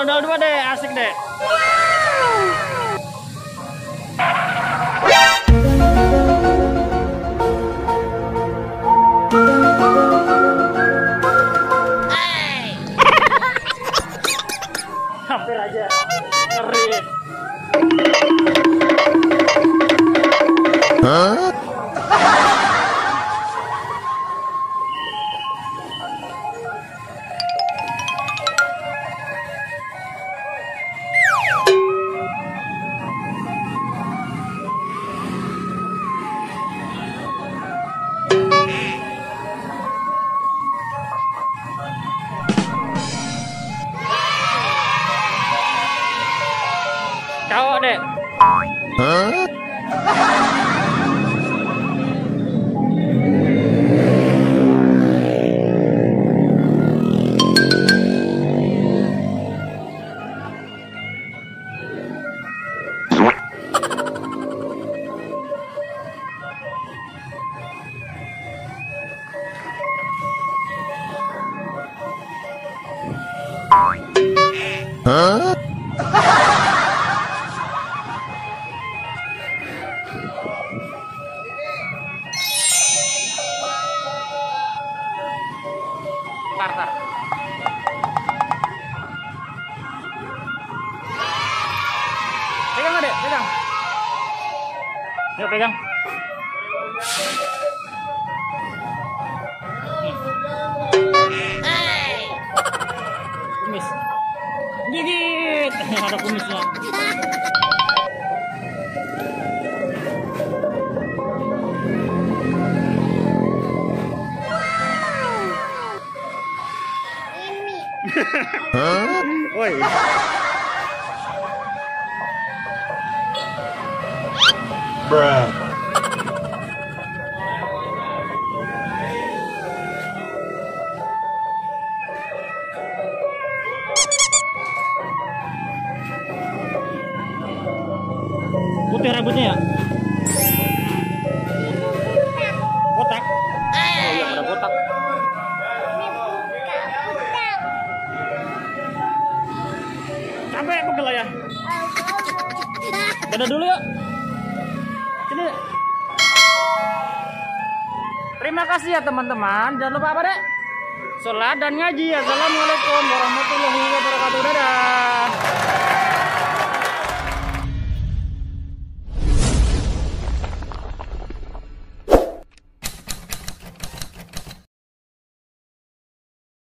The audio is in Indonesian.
002 deh, asik deh. Hampir aja. Ngeri. Hah? Cowok deh. Hah? Hah? Tar. Pegang adek, pegang. Yuk pegang. Kumis. Gigit. Ada kumisnya. Hah? Woi. Bruh. Putih rambutnya ya? Botak? Oh iya, ada botak. Capek pegel ya? Dadah dulu yuk. Sini. Terima kasih ya teman-teman. Jangan lupa apa dek? Sholat dan ngaji. Assalamualaikum warahmatullahi wabarakatuh. Dadah.